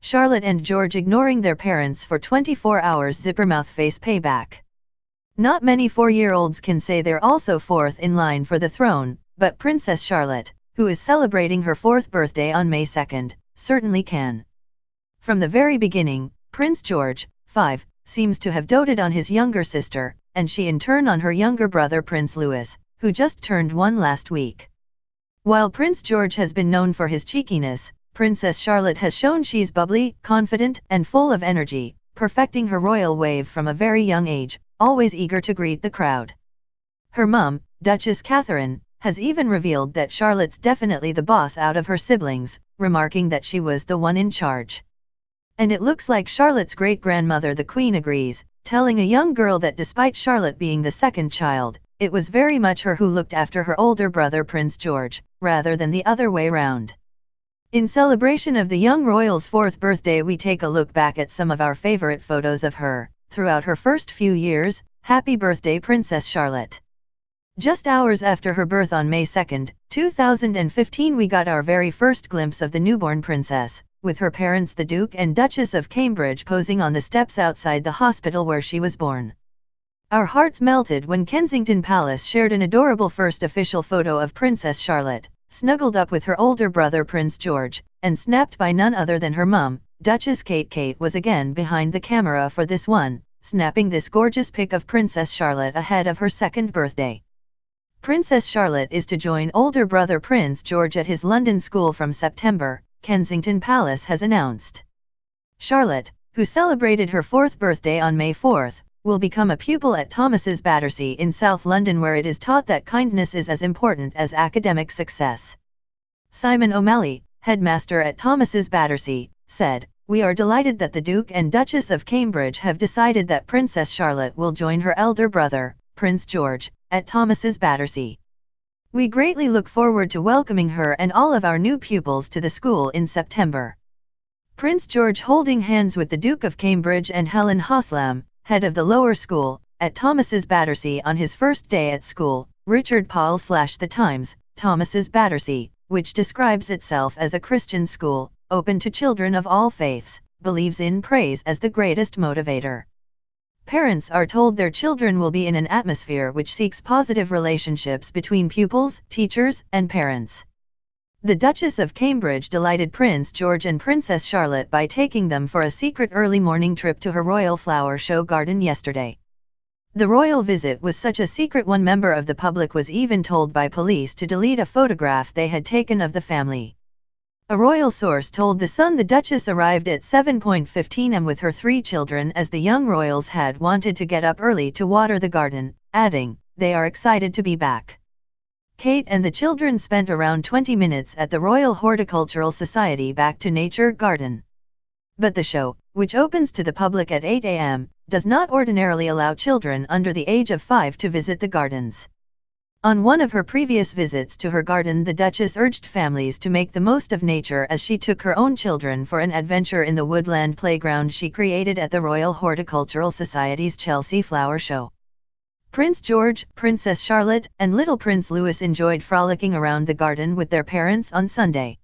Charlotte and George ignoring their parents for 24 hours. Zippermouth face payback. Not many 4-year-olds can say they're also fourth in line for the throne, but Princess Charlotte, who is celebrating her 4th birthday on May 2nd, certainly can. From the very beginning, Prince George, 5, seems to have doted on his younger sister, and she in turn on her younger brother Prince Louis, who just turned 1 last week. While Prince George has been known for his cheekiness, Princess Charlotte has shown she's bubbly, confident, and full of energy, perfecting her royal wave from a very young age, always eager to greet the crowd. Her mum, Duchess Catherine, has even revealed that Charlotte's definitely the boss out of her siblings, remarking that she was the one in charge. And it looks like Charlotte's great-grandmother the Queen agrees, telling a young girl that despite Charlotte being the second child, it was very much her who looked after her older brother Prince George, rather than the other way round. In celebration of the young royal's 4th birthday, we take a look back at some of our favorite photos of her throughout her first few years. Happy birthday, Princess Charlotte! Just hours after her birth on May 2, 2015, we got our very first glimpse of the newborn princess, with her parents the Duke and Duchess of Cambridge posing on the steps outside the hospital where she was born. Our hearts melted when Kensington Palace shared an adorable first official photo of Princess Charlotte, snuggled up with her older brother Prince George, and snapped by none other than her mum, Duchess Kate. Kate was again behind the camera for this one, snapping this gorgeous pic of Princess Charlotte ahead of her 2nd birthday. Princess Charlotte is to join older brother Prince George at his London school from September, Kensington Palace has announced. Charlotte, who celebrated her 4th birthday on May 4, will become a pupil at Thomas's Battersea in South London, where it is taught that kindness is as important as academic success. Simon O'Malley, headmaster at Thomas's Battersea, said, "We are delighted that the Duke and Duchess of Cambridge have decided that Princess Charlotte will join her elder brother, Prince George, at Thomas's Battersea. We greatly look forward to welcoming her and all of our new pupils to the school in September." Prince George holding hands with the Duke of Cambridge and Helen Hoslam, head of the lower school, at Thomas's Battersea on his first day at school. Richard Paul / The Times, Thomas's Battersea, which describes itself as a Christian school, open to children of all faiths, believes in praise as the greatest motivator. Parents are told their children will be in an atmosphere which seeks positive relationships between pupils, teachers, and parents. The Duchess of Cambridge delighted Prince George and Princess Charlotte by taking them for a secret early morning trip to her royal flower show garden yesterday. The royal visit was such a secret one member of the public was even told by police to delete a photograph they had taken of the family. A royal source told The Sun the Duchess arrived at 7:15 am with her 3 children, as the young royals had wanted to get up early to water the garden, adding, "They are excited to be back." Kate and the children spent around 20 minutes at the Royal Horticultural Society Back to Nature garden. But the show, which opens to the public at 8 a.m., does not ordinarily allow children under the age of 5 to visit the gardens. On one of her previous visits to her garden, the Duchess urged families to make the most of nature as she took her own children for an adventure in the woodland playground she created at the Royal Horticultural Society's Chelsea Flower Show. Prince George, Princess Charlotte, and little Prince Louis enjoyed frolicking around the garden with their parents on Sunday.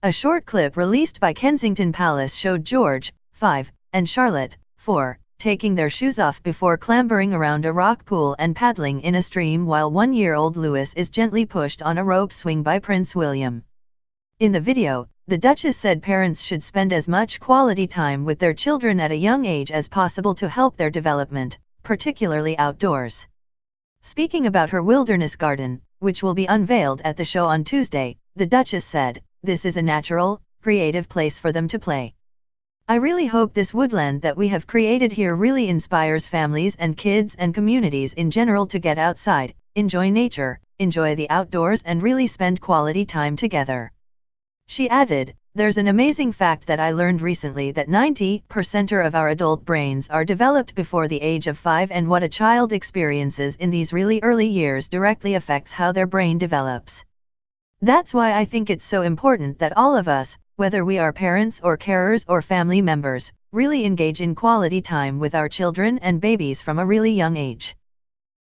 A short clip released by Kensington Palace showed George, 5, and Charlotte, 4, taking their shoes off before clambering around a rock pool and paddling in a stream, while 1-year-old Louis is gently pushed on a rope swing by Prince William. In the video, the Duchess said parents should spend as much quality time with their children at a young age as possible to help their development, particularly outdoors. Speaking about her wilderness garden, which will be unveiled at the show on Tuesday, the Duchess said, "This is a natural, creative place for them to play. I really hope this woodland that we have created here really inspires families and kids and communities in general to get outside, enjoy nature, enjoy the outdoors, and really spend quality time together." She added, "There's an amazing fact that I learned recently, that 90% of our adult brains are developed before the age of 5, and what a child experiences in these really early years directly affects how their brain develops. That's why I think it's so important that all of us, whether we are parents or carers or family members, really engage in quality time with our children and babies from a really young age."